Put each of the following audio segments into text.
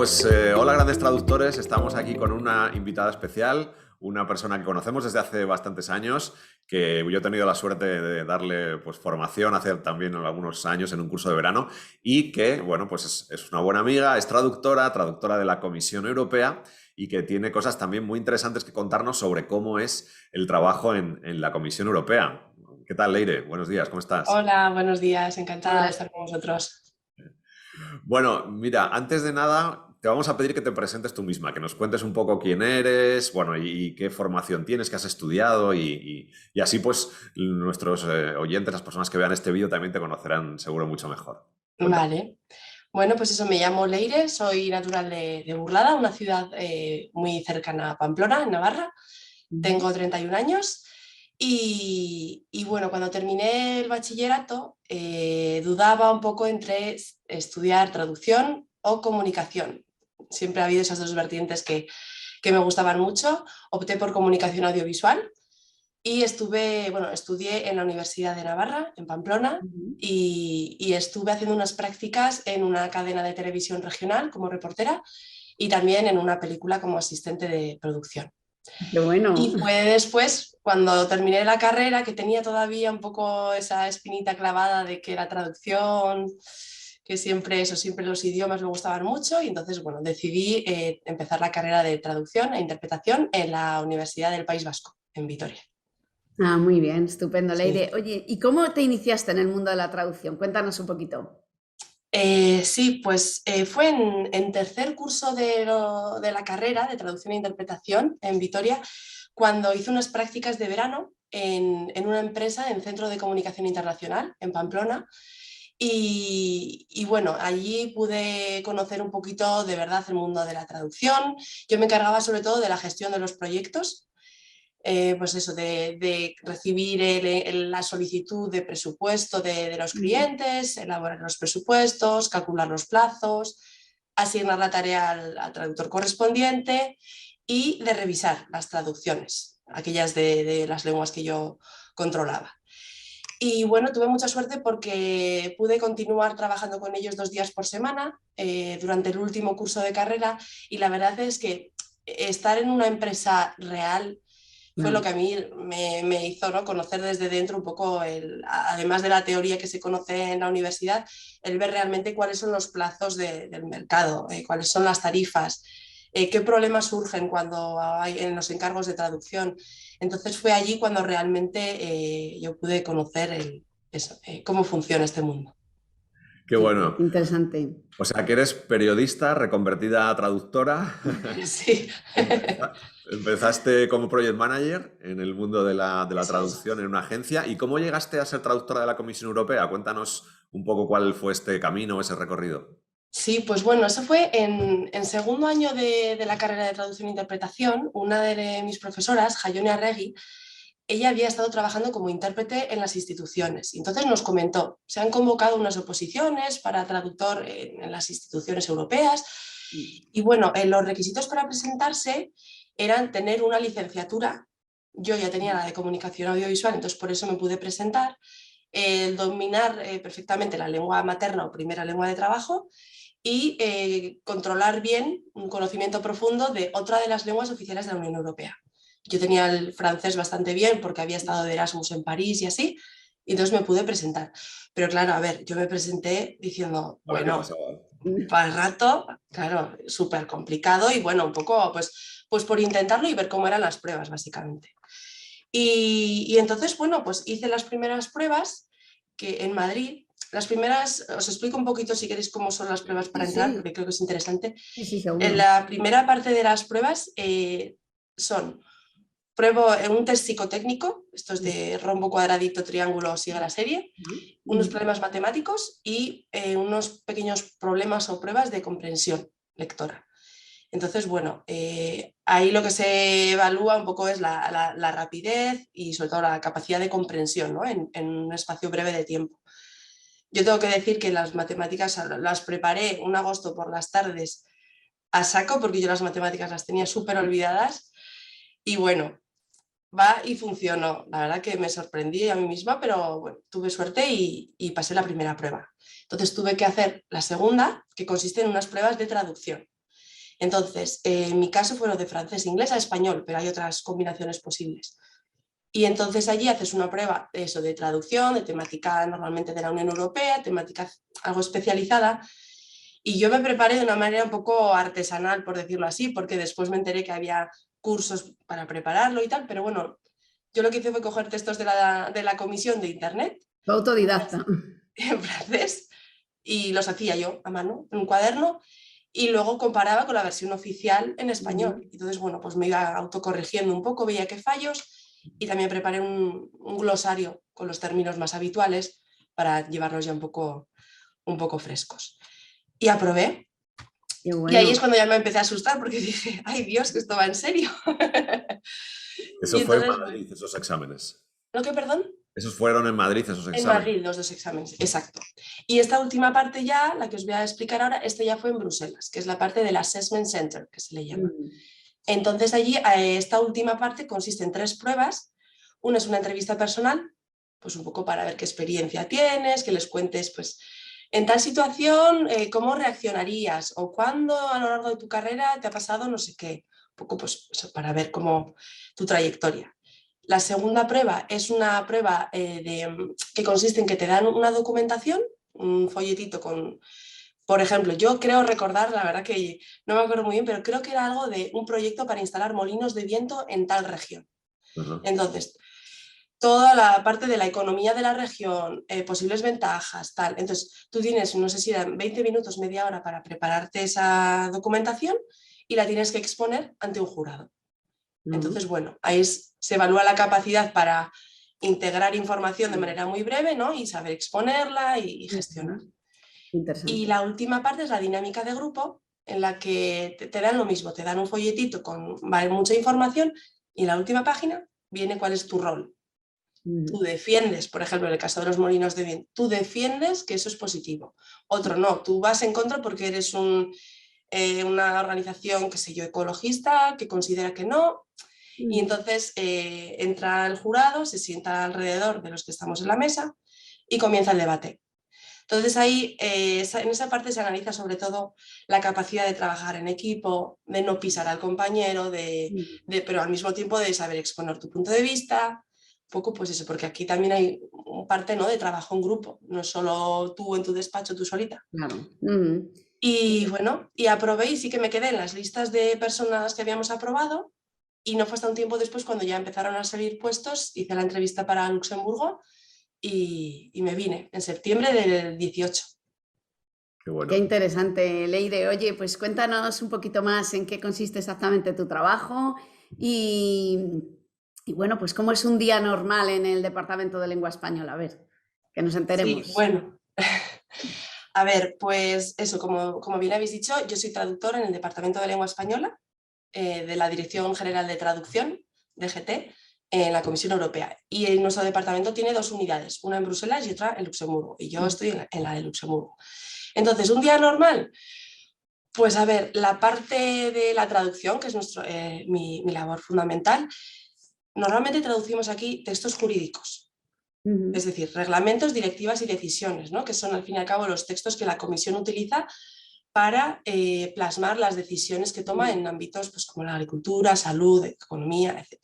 Hola grandes traductores, estamos aquí con una invitada especial, una persona que conocemos desde hace bastantes años, que yo he tenido la suerte de darle pues, formación hace también algunos años en un curso de verano y que, bueno, pues es una buena amiga, es traductora de la Comisión Europea y que tiene cosas también muy interesantes que contarnos sobre cómo es el trabajo en la Comisión Europea. ¿Qué tal, Leire? Buenos días, ¿cómo estás? Hola, buenos días, encantada de Hola. estar con vosotros. Bueno, mira, antes de nada, te vamos a pedir que te presentes tú misma, que nos cuentes un poco quién eres, bueno, y qué formación tienes, qué has estudiado, y así pues nuestros oyentes, las personas que vean este vídeo también te conocerán seguro mucho mejor. Cuéntame. Vale, bueno, pues eso, me llamo Leire, soy natural de Burlada, una ciudad muy cercana a Pamplona, en Navarra. Ujú. Tengo 31 años y bueno, cuando terminé el bachillerato dudaba un poco entre estudiar traducción o comunicación. Siempre ha habido esas dos vertientes que me gustaban mucho. Opté por comunicación audiovisual. Y estudié en la Universidad de Navarra, en Pamplona, Ujú. y estuve haciendo unas prácticas en una cadena de televisión regional como reportera y también en una película como asistente de producción. Qué bueno. Y fue después, cuando terminé la carrera, que tenía todavía un poco esa espinita clavada de que la traducción, que siempre los idiomas me gustaban mucho, y entonces, bueno, decidí empezar la carrera de traducción e interpretación en la Universidad del País Vasco, en Vitoria. Ah, muy bien, estupendo, Sí. Leire. Oye, ¿y cómo te iniciaste en el mundo de la traducción? Cuéntanos un poquito. Sí, pues fue en tercer curso de la carrera de traducción e interpretación en Vitoria, cuando hice unas prácticas de verano en una empresa en Centro de Comunicación Internacional, en Pamplona. Y bueno, allí pude conocer un poquito de verdad el mundo de la traducción. Yo me encargaba sobre todo de la gestión de los proyectos, pues eso, de recibir la solicitud de presupuesto de los Ujú. clientes, elaborar los presupuestos, calcular los plazos, asignar la tarea al traductor correspondiente y de revisar las traducciones, aquellas de las lenguas que yo controlaba. Y bueno, tuve mucha suerte porque pude continuar trabajando con ellos 2 días por semana durante el último curso de carrera, y la verdad es que estar en una empresa real fue lo Ah, que a mí me hizo, ¿no?, conocer desde dentro un poco, además de la teoría que se conoce en la universidad, el ver realmente cuáles son los plazos del mercado, cuáles son las tarifas, qué problemas surgen cuando hay en los encargos de traducción. Entonces fue allí cuando realmente yo pude conocer cómo funciona este mundo. Qué bueno. qué interesante. O sea, que eres periodista reconvertida a traductora. Sí, Empezaste como project manager en el mundo de la eso es. traducción en una agencia. ¿Y cómo llegaste a ser traductora de la Comisión Europea? Cuéntanos un poco cuál fue este camino, ese recorrido. Sí, pues bueno, eso fue en segundo año de la carrera de traducción e interpretación. Una de mis profesoras, Jaione Arregui, ella había estado trabajando como intérprete en las instituciones. Y entonces nos comentó, se han convocado unas oposiciones para traductor en las instituciones europeas. Y bueno, los requisitos para presentarse eran tener una licenciatura. Yo ya tenía la de comunicación audiovisual, entonces por eso me pude presentar. El dominar perfectamente la lengua materna o primera lengua de trabajo y controlar bien un conocimiento profundo de otra de las lenguas oficiales de la Unión Europea. Yo tenía el francés bastante bien porque había estado de Erasmus en París y así, y entonces me pude presentar. Pero claro, a ver, yo me presenté diciendo, A ver qué bueno, pasaba. para el rato, claro, súper complicado, y bueno, un poco pues por intentarlo y ver cómo eran las pruebas, básicamente. Y entonces, bueno, pues hice las primeras pruebas que en Madrid. Las primeras, os explico un poquito si queréis cómo son las pruebas Sí, para entrar, sí, porque creo que es interesante. sí, sí, En seguro. la primera parte de las pruebas son un test psicotécnico, esto es de rombo, cuadradito, triángulo, sigue la serie, unos Ujú. problemas matemáticos y unos pequeños problemas o pruebas de comprensión lectora. Entonces, bueno, ahí lo que se evalúa un poco es la rapidez y sobre todo la capacidad de comprensión, ¿no?, en un espacio breve de tiempo. Yo tengo que decir que las matemáticas las preparé un agosto por las tardes a saco, porque yo las matemáticas las tenía súper olvidadas, y bueno, va y funcionó. La verdad que me sorprendí a mí misma, pero bueno, tuve suerte y pasé la primera prueba. Entonces tuve que hacer la segunda, que consiste en unas pruebas de traducción. Entonces, en mi caso fueron de francés, inglés a español, pero hay otras combinaciones posibles. Y entonces allí haces una prueba de eso, de traducción, de temática normalmente de la Unión Europea, temática algo especializada. Y yo me preparé de una manera un poco artesanal, por decirlo así, porque después me enteré que había cursos para prepararlo y tal, pero bueno, yo lo que hice fue coger textos de la comisión de internet Autodidacta. en francés y los hacía yo a mano en un cuaderno y luego comparaba con la versión oficial en español. Entonces, bueno, pues me iba autocorrigiendo un poco, veía qué fallos y también preparé un glosario con los términos más habituales para llevarlos ya un poco frescos. Y aprobé. Qué bueno. Y ahí es cuando ya me empecé a asustar porque dije, ay Dios, que esto va en serio. Eso Y fue en entonces, Madrid, esos exámenes. ¿lo que, perdón? Esos fueron en Madrid, esos En exámenes. Madrid, los 2 exámenes, exacto. Y esta última parte ya, la que os voy a explicar ahora, esta ya fue en Bruselas, que es la parte del Assessment Center, que se le llama. Entonces allí, esta última parte consiste en 3 pruebas. Una es una entrevista personal, pues un poco para ver qué experiencia tienes, que les cuentes, pues, en tal situación, cómo reaccionarías o cuándo a lo largo de tu carrera te ha pasado no sé qué. Un poco, pues, eso, para ver cómo tu trayectoria. La segunda prueba es una prueba que consiste en que te dan una documentación, un folletito con, por ejemplo, yo creo recordar, la verdad que no me acuerdo muy bien, pero creo que era algo de un proyecto para instalar molinos de viento en tal región. Entonces, toda la parte de la economía de la región, posibles ventajas, tal. Entonces, tú tienes, no sé si eran 20 minutos, media hora para prepararte esa documentación y la tienes que exponer ante un jurado. Entonces, bueno, ahí se evalúa la capacidad para integrar información de manera muy breve, ¿no? Y saber exponerla y gestionar. Y la última parte es la dinámica de grupo, en la que te dan lo mismo, te dan un folletito con mucha información y en la última página viene cuál es tu rol. Tú defiendes, por ejemplo, en el caso de los molinos de viento, tú defiendes que eso es positivo. Otro no, tú vas en contra porque eres una organización, qué sé yo, ecologista, que considera que no. Y entonces entra el jurado, se sienta alrededor de los que estamos en la mesa y comienza el debate. Entonces ahí, en esa parte se analiza sobre todo la capacidad de trabajar en equipo, de no pisar al compañero, pero al mismo tiempo de saber exponer tu punto de vista, un poco pues eso, porque aquí también hay parte, ¿no?, de trabajo en grupo, no es solo tú en tu despacho, tú solita. Claro. Y bueno, y aprobé y sí que me quedé en las listas de personas que habíamos aprobado y no fue hasta un tiempo después cuando ya empezaron a salir puestos, hice la entrevista para Luxemburgo y me vine en septiembre del 18. Qué bueno. Qué interesante, Leire. Oye, pues cuéntanos un poquito más en qué consiste exactamente tu trabajo y bueno, pues cómo es un día normal en el Departamento de Lengua Española. A ver, que nos enteremos. Sí, bueno. A ver, pues eso, como bien habéis dicho, yo soy traductora en el Departamento de Lengua Española de la Dirección General de Traducción, DGT, en la Comisión Europea. Y nuestro departamento tiene 2 unidades, una en Bruselas y otra en Luxemburgo. Y yo estoy en la de Luxemburgo. Entonces, un día normal, pues a ver, la parte de la traducción, que es mi labor fundamental, normalmente traducimos aquí textos jurídicos. Es decir, reglamentos, directivas y decisiones, ¿no?, que son al fin y al cabo los textos que la Comisión utiliza para plasmar las decisiones que toma en ámbitos pues, como la agricultura, salud, economía, etc.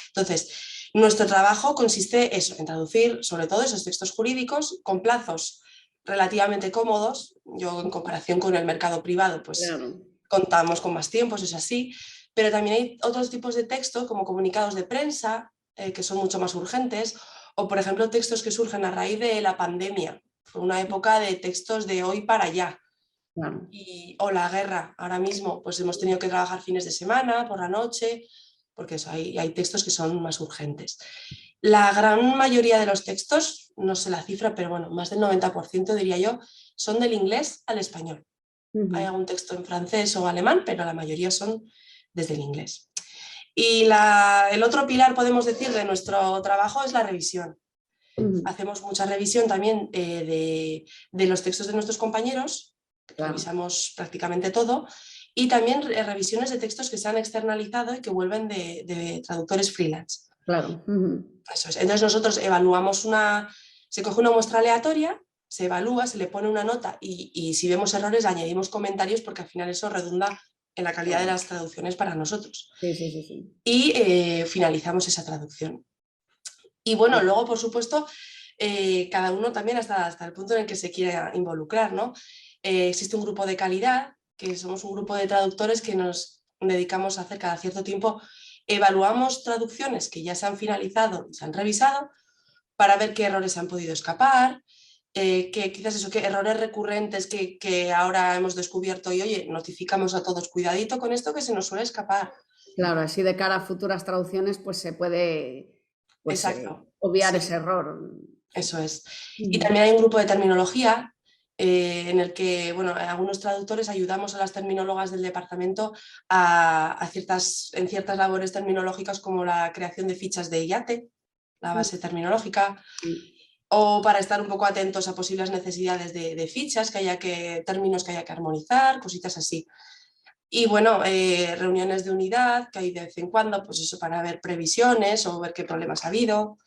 Entonces, nuestro trabajo consiste en traducir sobre todo esos textos jurídicos con plazos relativamente cómodos. Yo, en comparación con el mercado privado, pues contamos con más tiempos, es así, pero también hay otros tipos de texto como comunicados de prensa que son mucho más urgentes, o por ejemplo textos que surgen a raíz de la pandemia. Fue una época de textos de hoy para allá. O la guerra, ahora mismo pues hemos tenido que trabajar fines de semana, por la noche, porque eso, hay textos que son más urgentes. La gran mayoría de los textos, no sé la cifra, pero bueno, más del 90% diría yo, son del inglés al español. Hay algún texto en francés o alemán, pero la mayoría son desde el inglés. Y el otro pilar, podemos decir, de nuestro trabajo es la revisión. Hacemos mucha revisión también de los textos de nuestros compañeros, revisamos prácticamente todo, y también revisiones de textos que se han externalizado y que vuelven de traductores freelance. Eso es. Entonces nosotros evaluamos se coge una muestra aleatoria, se evalúa, se le pone una nota y si vemos errores añadimos comentarios porque al final eso redunda en la calidad de las traducciones para nosotros. Sí, sí, sí, sí. Y finalizamos esa traducción. Y bueno, luego, por supuesto, cada uno también hasta el punto en el que se quiera involucrar, ¿no? Existe un grupo de calidad, que somos un grupo de traductores que nos dedicamos a hacer cada cierto tiempo, evaluamos traducciones que ya se han finalizado y se han revisado para ver qué errores se han podido escapar, que quizás eso, que errores recurrentes que ahora hemos descubierto y oye, notificamos a todos, cuidadito con esto que se nos suele escapar. Claro, así de cara a futuras traducciones, pues se puede pues, Exacto, obviar sí. ese error. Eso es. Y también hay un grupo de terminología en el que, bueno, algunos traductores ayudamos a las terminólogas del departamento en ciertas labores terminológicas como la creación de fichas de IATE, la base terminológica, o para estar un poco atentos a posibles necesidades de fichas, términos que haya que armonizar, cositas así. Y bueno, reuniones de unidad que hay de vez en cuando, pues eso, para ver previsiones o ver qué problemas ha habido.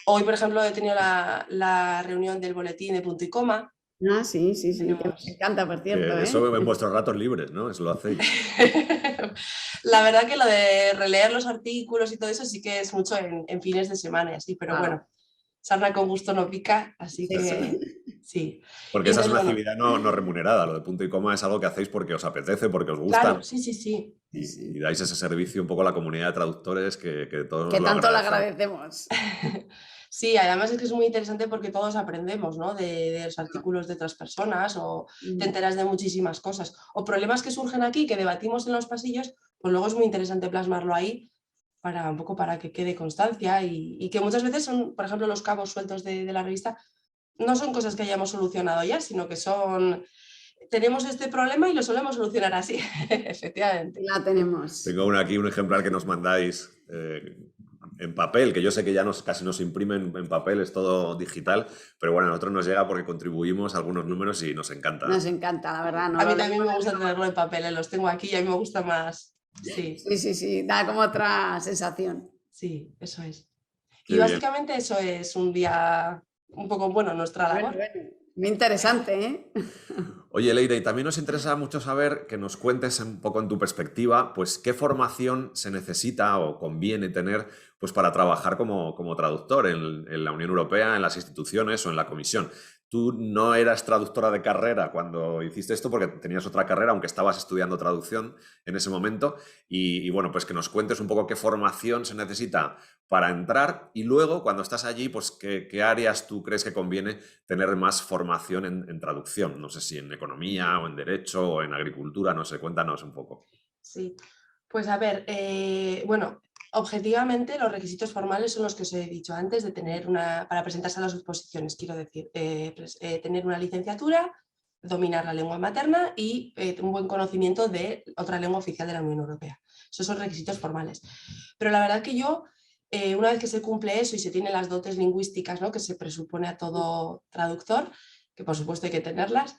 Hoy, por ejemplo, he tenido la reunión del boletín de punto y coma. Ah, sí, sí, sí, que nos encanta, por cierto. Que eso en vuestros ratos libres, ¿no? Eso lo hacéis. La verdad que lo de releer los artículos y todo eso sí que es mucho en fines de semana y así, pero bueno, sarna con gusto no pica, así que sí. Porque esa es una actividad no remunerada, lo de punto y coma es algo que hacéis porque os apetece, porque os gusta. Claro, sí, sí, sí. Y dais ese servicio un poco a la comunidad de traductores que todos Que lo tanto lo agradecemos. Sí, además es que es muy interesante porque todos aprendemos, ¿no? de los artículos de otras personas o te enteras de muchísimas cosas. O problemas que surgen aquí, que debatimos en los pasillos, pues luego es muy interesante plasmarlo ahí un poco para que quede constancia y que muchas veces son, por ejemplo, los cabos sueltos de la revista, no son cosas que hayamos solucionado ya, sino que tenemos este problema y lo solemos solucionar así, efectivamente. La tenemos. Tengo aquí un ejemplar que nos mandáis en papel, que yo sé que ya casi no se imprimen en papel, es todo digital, pero bueno, a nosotros nos llega porque contribuimos a algunos números y nos encanta. Nos encanta, la verdad. ¿No? A mí también me gusta tenerlo en papel, los tengo aquí y a mí me gusta más. Sí, sí, sí, sí, da como otra sensación. Sí, eso es. Qué y básicamente bien. Eso es un día un poco, bueno, nuestra labor. Bueno. Muy interesante, ¿eh? Oye, Leire, y también nos interesa mucho saber que nos cuentes un poco en tu perspectiva, pues qué formación se necesita o conviene tener pues, para trabajar como traductor en la Unión Europea, en las instituciones o en la Comisión. Tú no eras traductora de carrera cuando hiciste esto porque tenías otra carrera, aunque estabas estudiando traducción en ese momento. Y bueno, pues que nos cuentes un poco qué formación se necesita para entrar y luego, cuando estás allí, pues qué áreas tú crees que conviene tener más formación en traducción. No sé si en economía o en derecho o en agricultura, no sé, cuéntanos un poco. Sí, pues a ver, bueno, objetivamente los requisitos formales son los que os he dicho antes de tener para presentarse a las oposiciones, quiero decir, tener una licenciatura, dominar la lengua materna y un buen conocimiento de otra lengua oficial de la Unión Europea. Esos son requisitos formales. Pero la verdad que yo, una vez que se cumple eso y se tienen las dotes lingüísticas, ¿no? que se presupone a todo traductor, que por supuesto hay que tenerlas,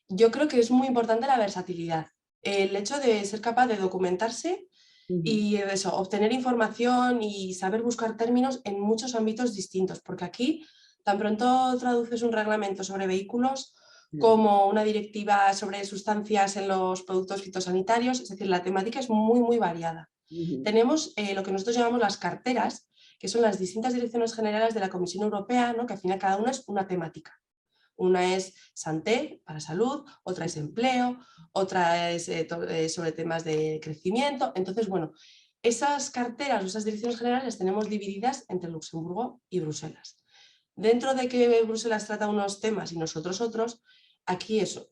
yo creo que es muy importante la versatilidad. El hecho de ser capaz de documentarse y eso, obtener información y saber buscar términos en muchos ámbitos distintos, porque aquí tan pronto traduces un reglamento sobre vehículos como una directiva sobre sustancias en los productos fitosanitarios, es decir, la temática es muy, muy variada. Tenemos lo que nosotros llamamos las carteras, que son las distintas direcciones generales de la Comisión Europea, ¿no? que al final cada una es una temática. Una es santé, para salud, otra es empleo, otra es sobre temas de crecimiento. Entonces, bueno, esas carteras o esas direcciones generales las tenemos divididas entre Luxemburgo y Bruselas. Dentro de que Bruselas trata unos temas y nosotros otros, aquí eso,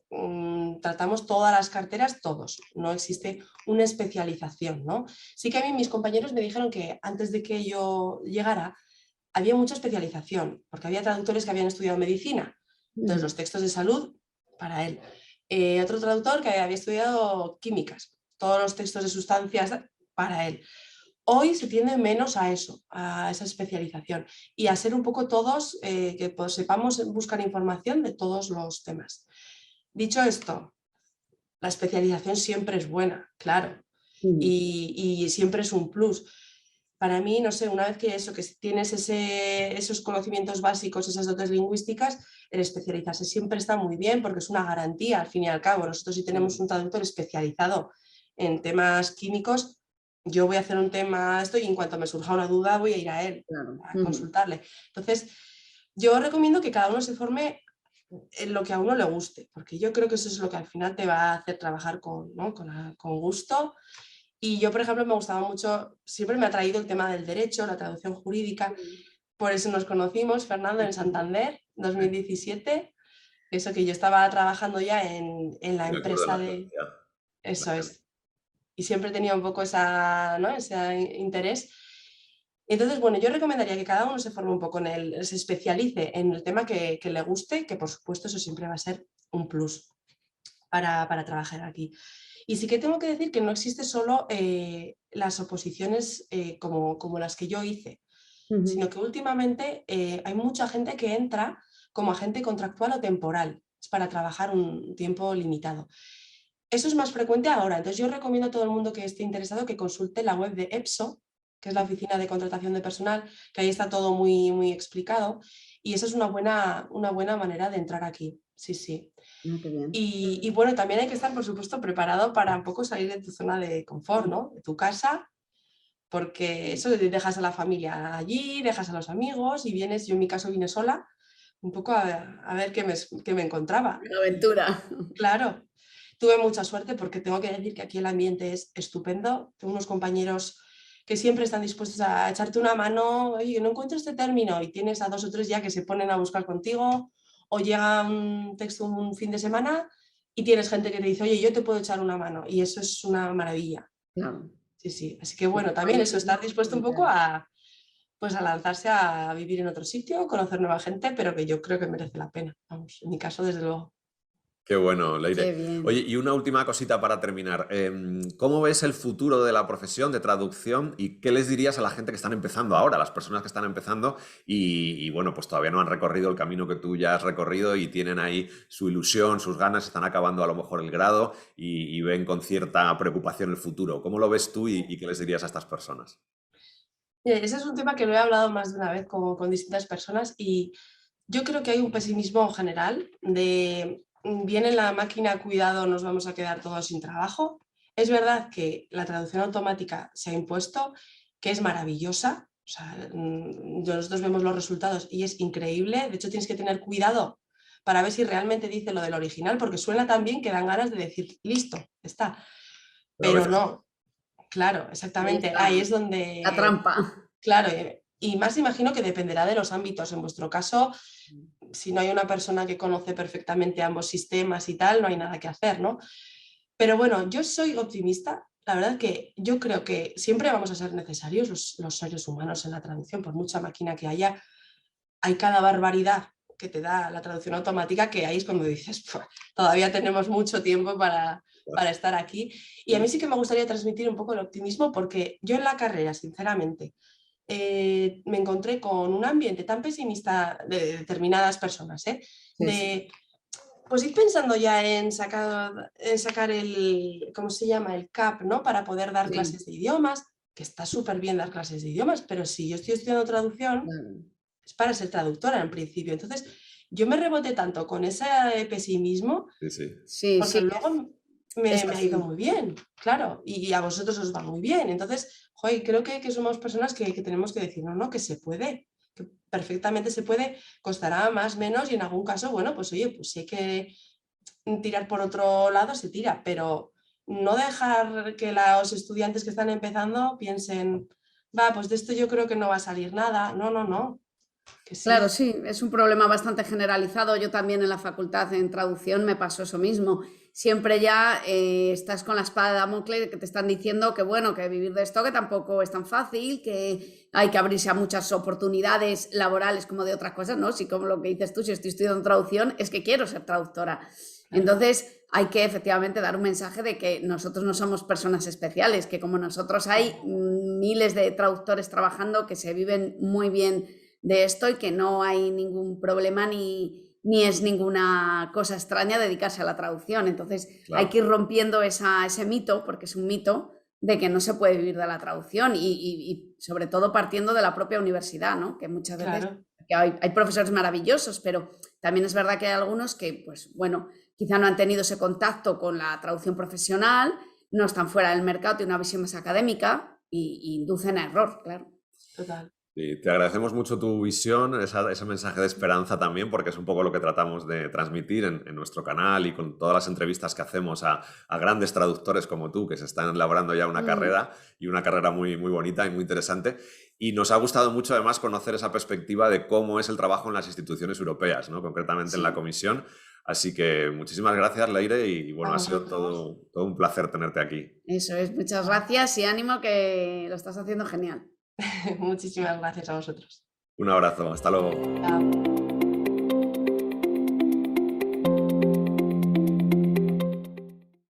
tratamos todas las carteras, todos, no existe una especialización, ¿no? Sí que a mí mis compañeros me dijeron que antes de que yo llegara había mucha especialización, porque había traductores que habían estudiado medicina, entonces los textos de salud para él. Otro traductor que había estudiado químicas, todos los textos de sustancias para él. Hoy se tiende menos a eso, a esa especialización y a ser un poco todos, que pues, sepamos buscar información de todos los temas. Dicho esto, la especialización siempre es buena, claro, y siempre es un plus. Para mí, no sé, una vez que tienes esos conocimientos básicos, esas dotes lingüísticas, el especializarse siempre está muy bien porque es una garantía, al fin y al cabo. Nosotros si tenemos un traductor especializado en temas químicos, yo voy a hacer un tema esto y en cuanto me surja una duda voy a ir a él, Claro. a consultarle. Entonces, yo recomiendo que cada uno se forme en lo que a uno le guste, porque yo creo que eso es lo que al final te va a hacer trabajar con, ¿no? con gusto. Y yo, por ejemplo, me gustaba mucho, siempre me ha traído el tema del derecho, la traducción jurídica, por eso nos conocimos, Fernando, en Santander, 2017, eso que yo estaba trabajando ya en la Me acuerdo de la empresa de... agencia. Eso es. Y siempre tenía un poco esa, ¿no? ese interés. Entonces, bueno, yo recomendaría que cada uno se forme un poco se especialice en el tema que le guste, que por supuesto eso siempre va a ser un plus para trabajar aquí. Y sí que tengo que decir que no existe solo las oposiciones como las que yo hice, sino que últimamente hay mucha gente que entra como agente contractual o temporal, es para trabajar un tiempo limitado. Eso es más frecuente ahora, entonces yo recomiendo a todo el mundo que esté interesado que consulte la web de EPSO, que es la Oficina de Contratación de Personal, que ahí está todo muy, muy explicado, y esa es una buena manera de entrar aquí, sí, sí. Qué bien. Y bueno, también hay que estar, por supuesto, preparado para un poco salir de tu zona de confort, ¿no? De tu casa, porque eso dejas a la familia allí, dejas a los amigos y vienes, yo en mi caso vine sola, un poco a ver qué me encontraba. Una aventura. Claro, tuve mucha suerte porque tengo que decir que aquí el ambiente es estupendo, tengo unos compañeros que siempre están dispuestos a echarte una mano, oye, no encuentro este término y tienes a 2 o 3 ya que se ponen a buscar contigo, o llega un texto un fin de semana y tienes gente que te dice, oye, yo te puedo echar una mano y eso es una maravilla. Claro. Sí, sí. Así que bueno, también eso, estar dispuesto un poco pues a lanzarse a vivir en otro sitio, conocer nueva gente, pero que yo creo que merece la pena. Vamos, en mi caso, desde luego. Qué bueno, Leire. Qué bien. Oye, y una última cosita para terminar. ¿Cómo ves el futuro de la profesión de traducción y qué les dirías a la gente que están empezando ahora, a las personas que están empezando y, bueno, pues todavía no han recorrido el camino que tú ya has recorrido y tienen ahí su ilusión, sus ganas, están acabando a lo mejor el grado y ven con cierta preocupación el futuro? ¿Cómo lo ves tú y qué les dirías a estas personas? Ese es un tema que lo he hablado más de una vez con distintas personas y yo creo que hay un pesimismo general de viene la máquina, cuidado, nos vamos a quedar todos sin trabajo. Es verdad que la traducción automática se ha impuesto, que es maravillosa. O sea, nosotros vemos los resultados y es increíble. De hecho, tienes que tener cuidado para ver si realmente dice lo del original, porque suena tan bien que dan ganas de decir, listo, está. Pero a Pero veces no, claro, Ahí exactamente. está Ahí es la donde, trampa. claro, y más imagino que dependerá de los ámbitos. En vuestro caso, si no hay una persona que conoce perfectamente ambos sistemas y tal, no hay nada que hacer, ¿no? Pero bueno, yo soy optimista. La verdad que yo creo que siempre vamos a ser necesarios los seres humanos en la traducción, por mucha máquina que haya. Hay cada barbaridad que te da la traducción automática que ahí es cuando dices, todavía tenemos mucho tiempo para estar aquí. Y a mí sí que me gustaría transmitir un poco el optimismo porque yo en la carrera, sinceramente, me encontré con un ambiente tan pesimista de determinadas personas, de pues ir pensando ya en sacar el, ¿cómo se llama? El CAP, ¿no? Para poder dar Sí, clases de idiomas, que está súper bien dar clases de idiomas, pero si yo estoy estudiando traducción, claro. es para ser traductora en principio. Entonces, yo me reboté tanto con ese pesimismo, sí, sí. Sí, porque sí, luego es me ha ido así. muy bien, claro, y a vosotros os va muy bien. Entonces, joder, creo que somos personas que tenemos que decir, no, no, que se puede, que perfectamente se puede, costará más, menos, y en algún caso, bueno, pues oye, pues si hay que tirar por otro lado, se tira, pero no dejar que los estudiantes que están empezando piensen, va, pues de esto yo creo que no va a salir nada. No, no, no, que Claro, sí. sí, es un problema bastante generalizado. Yo también en la facultad en traducción me pasó eso mismo. Siempre ya estás con la espada de Damocles que te están diciendo que bueno, que vivir de esto que tampoco es tan fácil, que hay que abrirse a muchas oportunidades laborales como de otras cosas, ¿no? Si como lo que dices tú, si estoy estudiando traducción, es que quiero ser traductora. Claro. Entonces hay que efectivamente dar un mensaje de que nosotros no somos personas especiales, que como nosotros hay miles de traductores trabajando que se viven muy bien de esto y que no hay ningún problema ni es ninguna cosa extraña dedicarse a la traducción. Entonces hay que ir rompiendo ese mito, porque es un mito, de que no se puede vivir de la traducción y sobre todo partiendo de la propia universidad, ¿no? Que muchas veces Claro. que hay profesores maravillosos, pero también es verdad que hay algunos que, pues bueno, quizá no han tenido ese contacto con la traducción profesional no están fuera del mercado, tienen una visión más académica y inducen a error, claro. Total. Y te agradecemos mucho tu visión, ese mensaje de esperanza también, porque es un poco lo que tratamos de transmitir en nuestro canal y con todas las entrevistas que hacemos a grandes traductores como tú, que se están elaborando ya una carrera, y una carrera muy, muy bonita y muy interesante. Y nos ha gustado mucho además conocer esa perspectiva de cómo es el trabajo en las instituciones europeas, ¿no? Concretamente en la Comisión. Así que muchísimas gracias, Leire, y bueno, ha sido todo un placer tenerte aquí. Eso es, muchas gracias y ánimo, que lo estás haciendo genial. Muchísimas gracias a vosotros. Un abrazo, hasta luego. Chao.